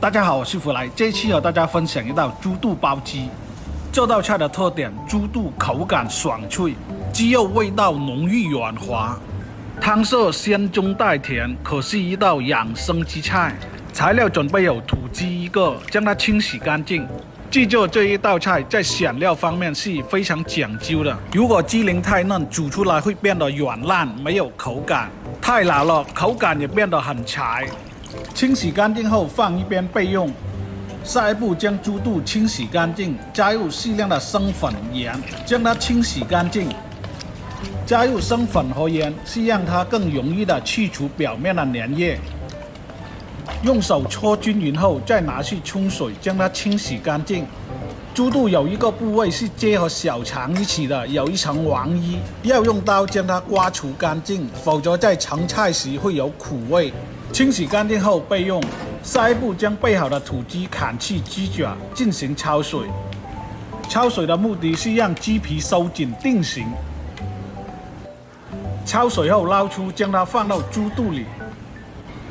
大家好，我是福来。这一期和大家分享一道猪肚包鸡。这道菜的特点，猪肚口感爽脆，鸡肉味道浓郁软滑，汤色鲜中带甜，可是一道养生鸡菜。材料准备有土鸡1个，将它清洗干净。记住，这一道菜在选料方面是非常讲究的。如果鸡鳞太嫩，煮出来会变得软烂，没有口感；太老了，口感也变得很柴。清洗干净后放一边备用。下一步将猪肚清洗干净，加入适量的生粉、盐，将它清洗干净。加入生粉和盐是让它更容易的去除表面的粘液。用手搓均匀后，再拿去冲水，将它清洗干净。猪肚有一个部位是接和小肠一起的，有一层黄衣，要用刀将它刮除干净，否则在盛菜时会有苦味。清洗干净后备用。下一步将备好的土鸡砍去鸡爪，进行焯水。焯水的目的是让鸡皮收紧定型。焯水后捞出，将它放到猪肚里。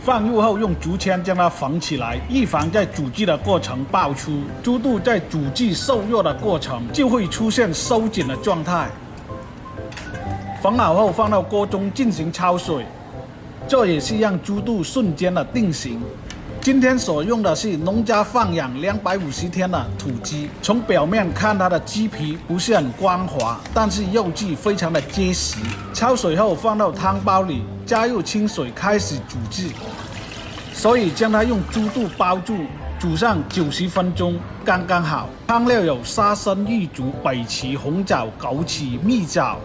放入后用竹签将它缝起来，预防在煮鸡的过程爆出。猪肚在煮鸡受热的过程就会出现收紧的状态。缝好后放到锅中进行焯水，这也是让猪肚瞬间的定型。今天所用的是农家放养250天的土鸡，从表面看它的鸡皮不是很光滑，但是肉质非常的结实。焯水后放到汤包里，加入清水开始煮鸡，所以将它用猪肚包住，煮上90分钟刚刚好。汤料有沙参、玉竹、北芪、红枣、枸杞、蜜枣，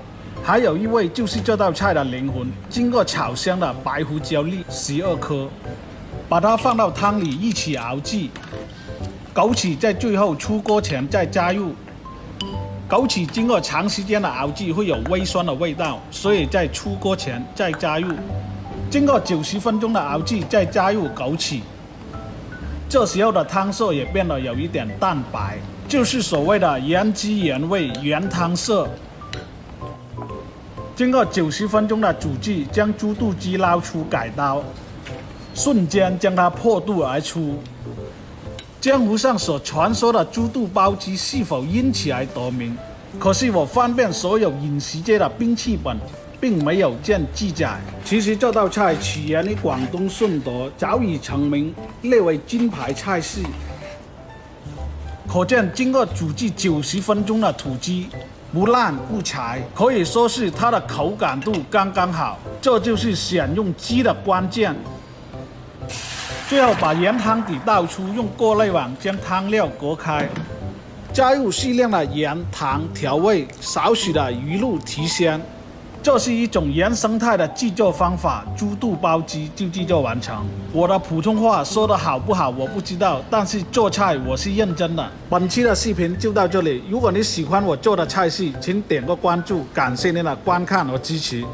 还有一味就是这道菜的灵魂，经过炒香的白胡椒粒12颗。把它放到汤里一起熬制，枸杞在最后出锅前再加入。枸杞经过长时间的熬制会有微酸的味道，所以在出锅前再加入。经过90分钟的熬制，再加入枸杞，这时候的汤色也变得有一点淡白，就是所谓的原汁原味原汤色。经过90分钟的煮制，将猪肚鸡捞出改刀。瞬间将它破肚而出。江湖上所传说的猪肚包鸡是否因此而得名？可是我翻遍所有饮食界的兵器本，并没有见记载。其实这道菜起源于广东顺德，早已成名，列为金牌菜式。可见经过煮制90分钟的土鸡不烂不柴，可以说是它的口感度刚刚好。这就是选用鸡的关键。最后把原汤底倒出，用过滤网将汤料隔开，加入适量的盐、糖调味，少许的鱼露提鲜。这是一种原生态的制作方法，猪肚包鸡就制作完成。我的普通话说得好不好我不知道，但是做菜我是认真的。本期的视频就到这里，如果你喜欢我做的菜式，请点个关注，感谢您的观看和支持。